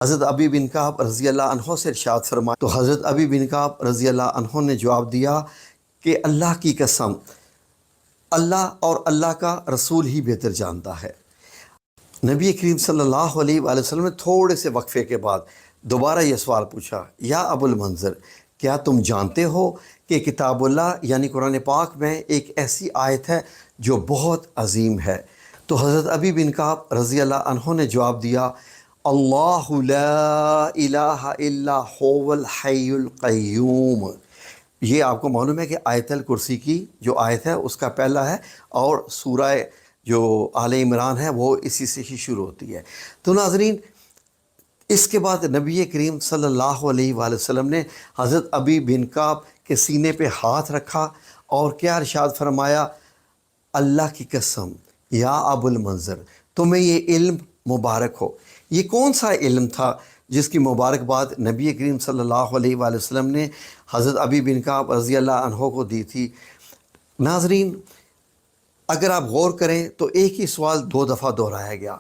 حضرت ابی بن کعب رضی اللہ عنہ سے ارشاد فرمایا تو حضرت ابی بن کعب رضی اللہ عنہ نے جواب دیا کہ اللہ کی قسم، اللہ اور اللہ کا رسول ہی بہتر جانتا ہے۔ نبی کریم صلی اللہ علیہ وآلہ وسلم نے تھوڑے سے وقفے کے بعد دوبارہ یہ سوال پوچھا، یا ابو المنذر، کیا تم جانتے ہو کہ کتاب اللہ یعنی قرآن پاک میں ایک ایسی آیت ہے جو بہت عظیم ہے؟ تو حضرت ابی بن کعب رضی اللہ عنہ نے جواب دیا، اللہ لا الہ الا هو الحی القیوم۔ یہ آپ کو معلوم ہے کہ آیت الکرسی کی جو آیت ہے اس کا پہلا ہے، اور سورہ جو آل عمران ہے وہ اسی سے ہی شروع ہوتی ہے۔ تو ناظرین، اس کے بعد نبی کریم صلی اللہ علیہ وآلہ وسلم نے حضرت ابی بن کعب کے سینے پہ ہاتھ رکھا اور کیا ارشاد فرمایا، اللہ کی قسم یا ابو المنذر، تمہیں یہ علم مبارک ہو۔ یہ کون سا علم تھا جس کی مبارکباد نبی کریم صلی اللہ علیہ وآلہ وسلم نے حضرت ابی بن کعب رضی اللہ عنہ کو دی تھی؟ ناظرین، اگر آپ غور کریں تو ایک ہی سوال دو دفعہ دہرایا گیا۔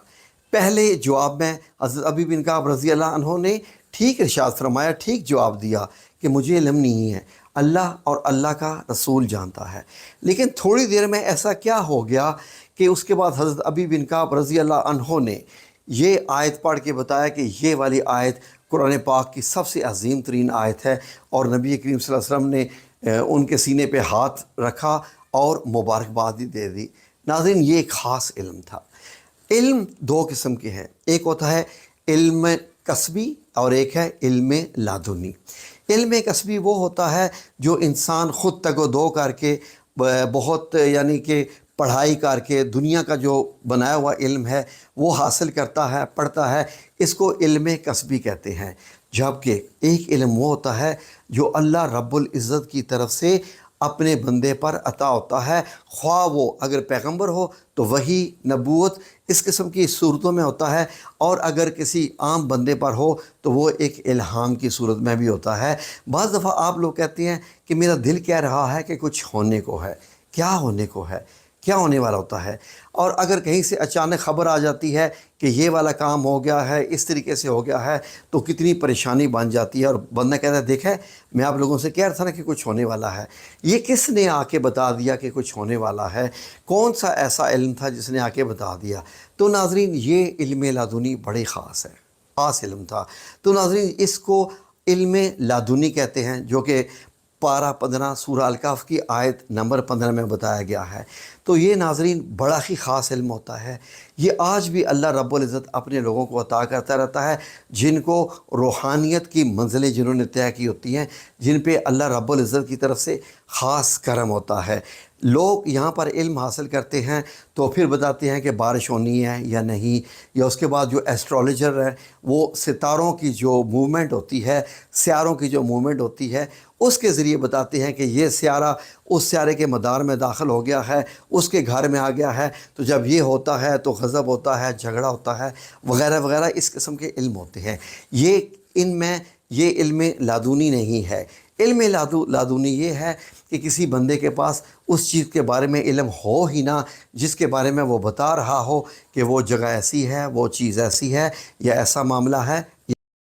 پہلے جواب میں حضرت ابی بن کعب رضی اللہ عنہ نے ٹھیک ارشاد فرمایا، ٹھیک جواب دیا کہ مجھے علم نہیں ہے، اللہ اور اللہ کا رسول جانتا ہے۔ لیکن تھوڑی دیر میں ایسا کیا ہو گیا کہ اس کے بعد حضرت ابی بن کعب رضی اللہ عنہ نے یہ آیت پڑھ کے بتایا کہ یہ والی آیت قرآن پاک کی سب سے عظیم ترین آیت ہے، اور نبی کریم صلی اللہ علیہ وسلم نے ان کے سینے پہ ہاتھ رکھا اور مبارکباد دے دی۔ ناظرین، یہ ایک خاص علم تھا۔ علم دو قسم کے ہیں، ایک ہوتا ہے علم کسبی اور ایک ہے علم لادنی۔ علم کسبی وہ ہوتا ہے جو انسان خود تگ و دو کر کے بہت یعنی کہ پڑھائی کر کے دنیا کا جو بنایا ہوا علم ہے وہ حاصل کرتا ہے، پڑھتا ہے، اس کو علم کسبی کہتے ہیں۔ جبکہ ایک علم وہ ہوتا ہے جو اللہ رب العزت کی طرف سے اپنے بندے پر عطا ہوتا ہے، خواہ وہ اگر پیغمبر ہو تو وہی نبوت اس قسم کی صورتوں میں ہوتا ہے، اور اگر کسی عام بندے پر ہو تو وہ ایک الہام کی صورت میں بھی ہوتا ہے۔ بعض دفعہ آپ لوگ کہتے ہیں کہ میرا دل کہہ رہا ہے کہ کچھ ہونے کو ہے، کیا ہونے کو ہے، کیا ہونے والا ہوتا ہے، اور اگر کہیں سے اچانک خبر آ جاتی ہے کہ یہ والا کام ہو گیا ہے، اس طریقے سے ہو گیا ہے، تو کتنی پریشانی بن جاتی ہے، اور بندہ کہتا ہے دیکھیں میں آپ لوگوں سے کہہ رہا تھا نا کہ کچھ ہونے والا ہے۔ یہ کس نے آ کے بتا دیا کہ کچھ ہونے والا ہے؟ کون سا ایسا علم تھا جس نے آ کے بتا دیا؟ تو ناظرین، یہ علم لادنی بڑی خاص ہے، خاص علم تھا۔ تو ناظرین، اس کو علم لادنی کہتے ہیں، جو کہ پارہ 15 سورہ الکہف کی آیت نمبر 15 میں بتایا گیا ہے۔ تو یہ ناظرین بڑا ہی خاص علم ہوتا ہے۔ یہ آج بھی اللہ رب العزت اپنے لوگوں کو عطا کرتا رہتا ہے، جن کو روحانیت کی منزلیں جنہوں نے طے کی ہوتی ہیں، جن پہ اللہ رب العزت کی طرف سے خاص کرم ہوتا ہے۔ لوگ یہاں پر علم حاصل کرتے ہیں تو پھر بتاتے ہیں کہ بارش ہونی ہے یا نہیں، یا اس کے بعد جو ایسٹرولوجر ہے وہ ستاروں کی جو موومنٹ ہوتی ہے، سیاروں کی جو موومنٹ ہوتی ہے، اس کے ذریعے بتاتے ہیں کہ یہ سیارہ اس سیارے کے مدار میں داخل ہو گیا ہے، اس کے گھر میں آ گیا ہے، تو جب یہ ہوتا ہے تو غضب ہوتا ہے، جھگڑا ہوتا ہے، وغیرہ وغیرہ اس قسم کے علم ہوتے ہیں۔ ان میں یہ علم لادنی نہیں ہے۔ علم لادنی یہ ہے کہ کسی بندے کے پاس اس چیز کے بارے میں علم ہو ہی نہ جس کے بارے میں وہ بتا رہا ہو کہ وہ جگہ ایسی ہے، وہ چیز ایسی ہے، یا ایسا معاملہ ہے